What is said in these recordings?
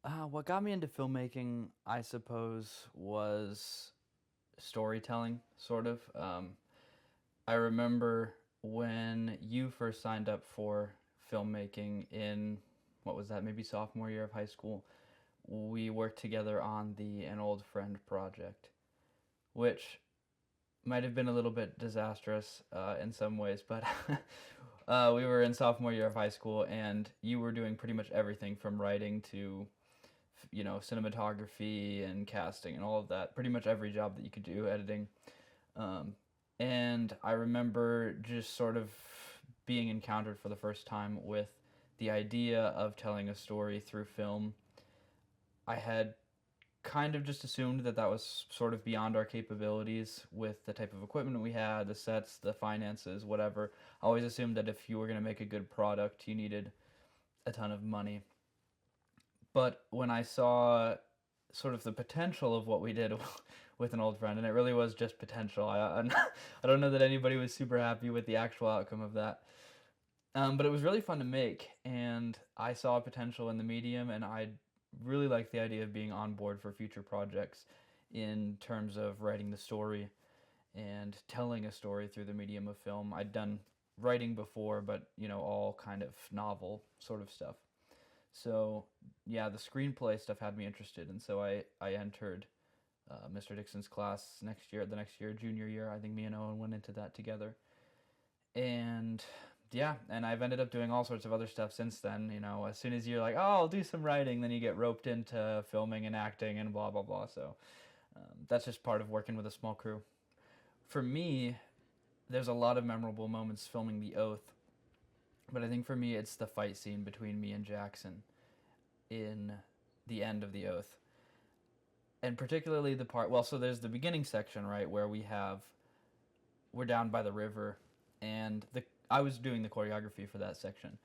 What got me into filmmaking, I suppose, was storytelling, sort of. I remember when you first signed up for filmmaking in, what was that, maybe sophomore year of high school, we worked together on the An Old Friend project, which might have been a little bit disastrous in some ways, but we were in sophomore year of high school, and you were doing pretty much everything from writing to cinematography and casting and all of that. Pretty much every job that you could do, editing. Um, and I remember just sort of being encountered for the first time with the idea of telling a story through film. I had kind of just assumed that that was sort of beyond our capabilities with the type of equipment we had, the sets, the finances, whatever. I always assumed that if you were going to make a good product, you needed a ton of money. But when I saw sort of the potential of what we did with An Old Friend, and it really was just potential. I don't know that anybody was super happy with the actual outcome of that. But it was really fun to make, and I saw potential in the medium, and I really liked the idea of being on board for future projects in terms of writing the story and telling a story through the medium of film. I'd done writing before, but all kind of novel sort of stuff. So yeah, the screenplay stuff had me interested, and so I entered Mr. Dixon's class the next year, junior year. I think me and Owen went into that together, and yeah, and I've ended up doing all sorts of other stuff since then. As soon as you're like, oh, I'll do some writing, then you get roped into filming and acting and blah blah blah. So that's just part of working with a small crew. For me, there's a lot of memorable moments filming The Oath, but I think for me it's the fight scene between me and Jackson in the end of The Oath. And particularly the part, well, so there's the beginning section, right, where we're down by the river, and I was doing the choreography for that section,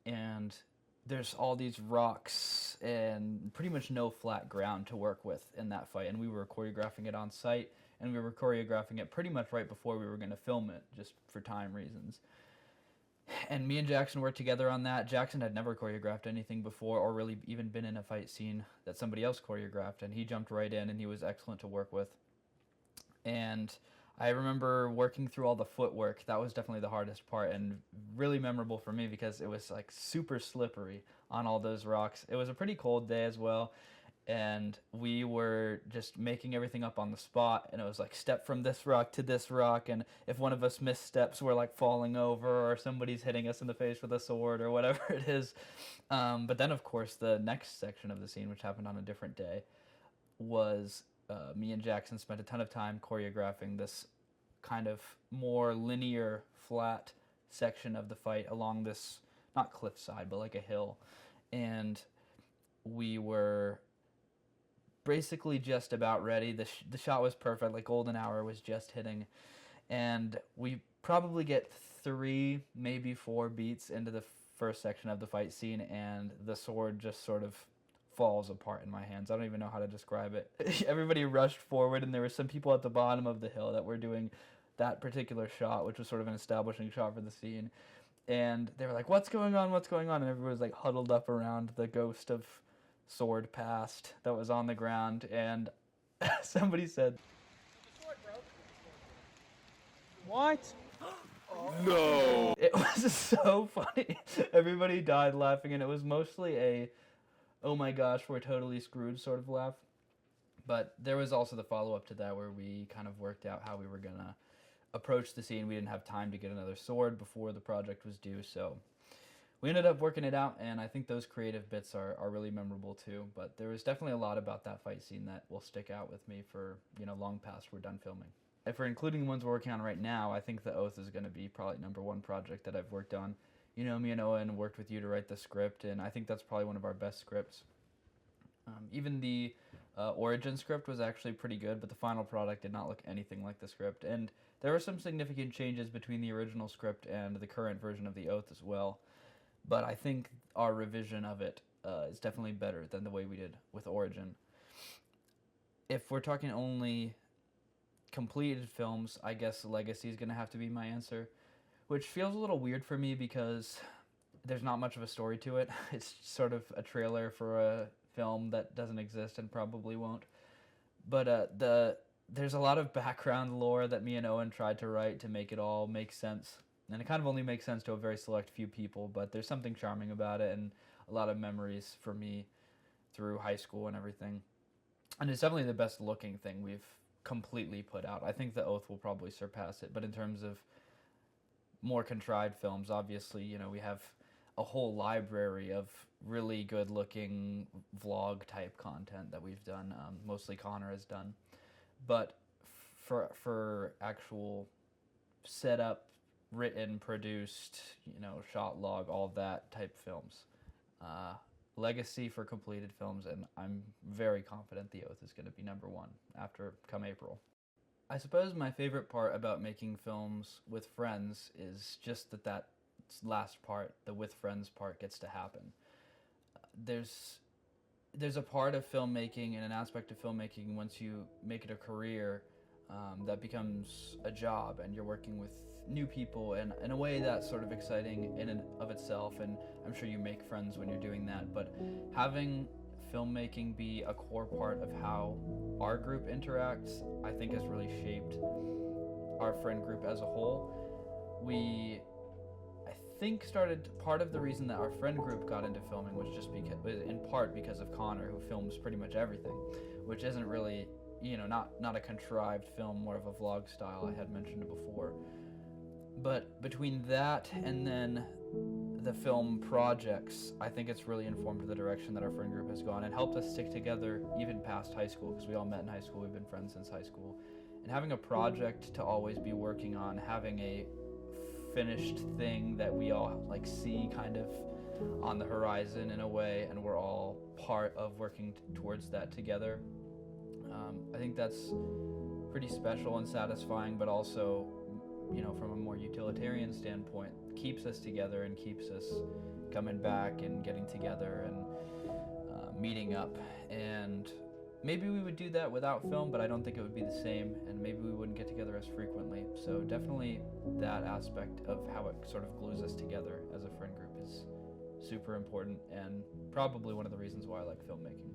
and there's all these rocks and pretty much no flat ground to work with in that fight, and we were choreographing it on site, and we were choreographing it pretty much right before we were going to film it, just for time reasons. And me and Jackson worked together on that. Jackson had never choreographed anything before or really even been in a fight scene that somebody else choreographed, and he jumped right in and he was excellent to work with. And I remember working through all the footwork. That was definitely the hardest part and really memorable for me because it was like super slippery on all those rocks. It was a pretty cold day as well, and we were just making everything up on the spot, and it was like step from this rock to this rock, and if one of us missteps, we're like falling over or somebody's hitting us in the face with a sword or whatever it is. But then of course the next section of the scene, which happened on a different day, was me and Jackson spent a ton of time choreographing this kind of more linear, flat section of the fight along this, not cliffside, but like a hill. And we were basically just about ready. The shot was perfect, like golden hour was just hitting. And we probably get three, maybe four beats into the first section of the fight scene, and the sword just sort of falls apart in my hands. I don't even know how to describe it. Everybody rushed forward, and there were some people at the bottom of the hill that were doing that particular shot, which was sort of an establishing shot for the scene. And they were like, "What's going on? What's going on?" And everybody was like huddled up around the ghost of sword past that was on the ground. And somebody said, What? No. it was so funny. Everybody died laughing, and it was mostly a "oh my gosh, we're totally screwed" sort of laugh. But there was also the follow up to that where we kind of worked out how we were gonna approach the scene. We didn't have time to get another sword before the project was due, so we ended up working it out, and I think those creative bits are really memorable too. But there was definitely a lot about that fight scene that will stick out with me for, long past we're done filming. If we're including the ones we're working on right now, I think The Oath is going to be probably number one project that I've worked on. Me and Owen worked with you to write the script, and I think that's probably one of our best scripts. Even the origin script was actually pretty good, but the final product did not look anything like the script. And there were some significant changes between the original script and the current version of The Oath as well. But I think our revision of it is definitely better than the way we did with Origin. If we're talking only completed films, I guess Legacy is going to have to be my answer, which feels a little weird for me because there's not much of a story to it. It's sort of a trailer for a film that doesn't exist and probably won't. But there's a lot of background lore that me and Owen tried to write to make it all make sense. And it kind of only makes sense to a very select few people, but there's something charming about it and a lot of memories for me through high school and everything. And it's definitely the best looking thing we've completely put out. I think The Oath will probably surpass it, but in terms of more contrived films, obviously, we have a whole library of really good looking vlog type content that we've done, mostly Connor has done. But for actual setup, written, produced, shot log, all that type films, legacy for completed films, and I'm very confident The Oath is going to be number one after come April. I suppose my favorite part about making films with friends is just that last part, the with friends part, gets to happen. There's a part of filmmaking and an aspect of filmmaking once you make it a career that becomes a job, and you're working with new people, and in a way that's sort of exciting in and of itself, and I'm sure you make friends when you're doing that, but having filmmaking be a core part of how our group interacts, I think has really shaped our friend group as a whole. I think started part of the reason that our friend group got into filming was just in part because of Connor, who films pretty much everything, which isn't really, not a contrived film, more of a vlog style. I had mentioned it before. But between that and then the film projects, I think it's really informed the direction that our friend group has gone and helped us stick together even past high school, because we all met in high school. We've been friends since high school. And having a project to always be working on, having a finished thing that we all see kind of on the horizon in a way, and we're all part of working towards that together. I think that's pretty special and satisfying, but also, from a more utilitarian standpoint, keeps us together and keeps us coming back and getting together and meeting up. And maybe we would do that without film, but I don't think it would be the same, and maybe we wouldn't get together as frequently. So definitely that aspect of how it sort of glues us together as a friend group is super important, and probably one of the reasons why I like filmmaking.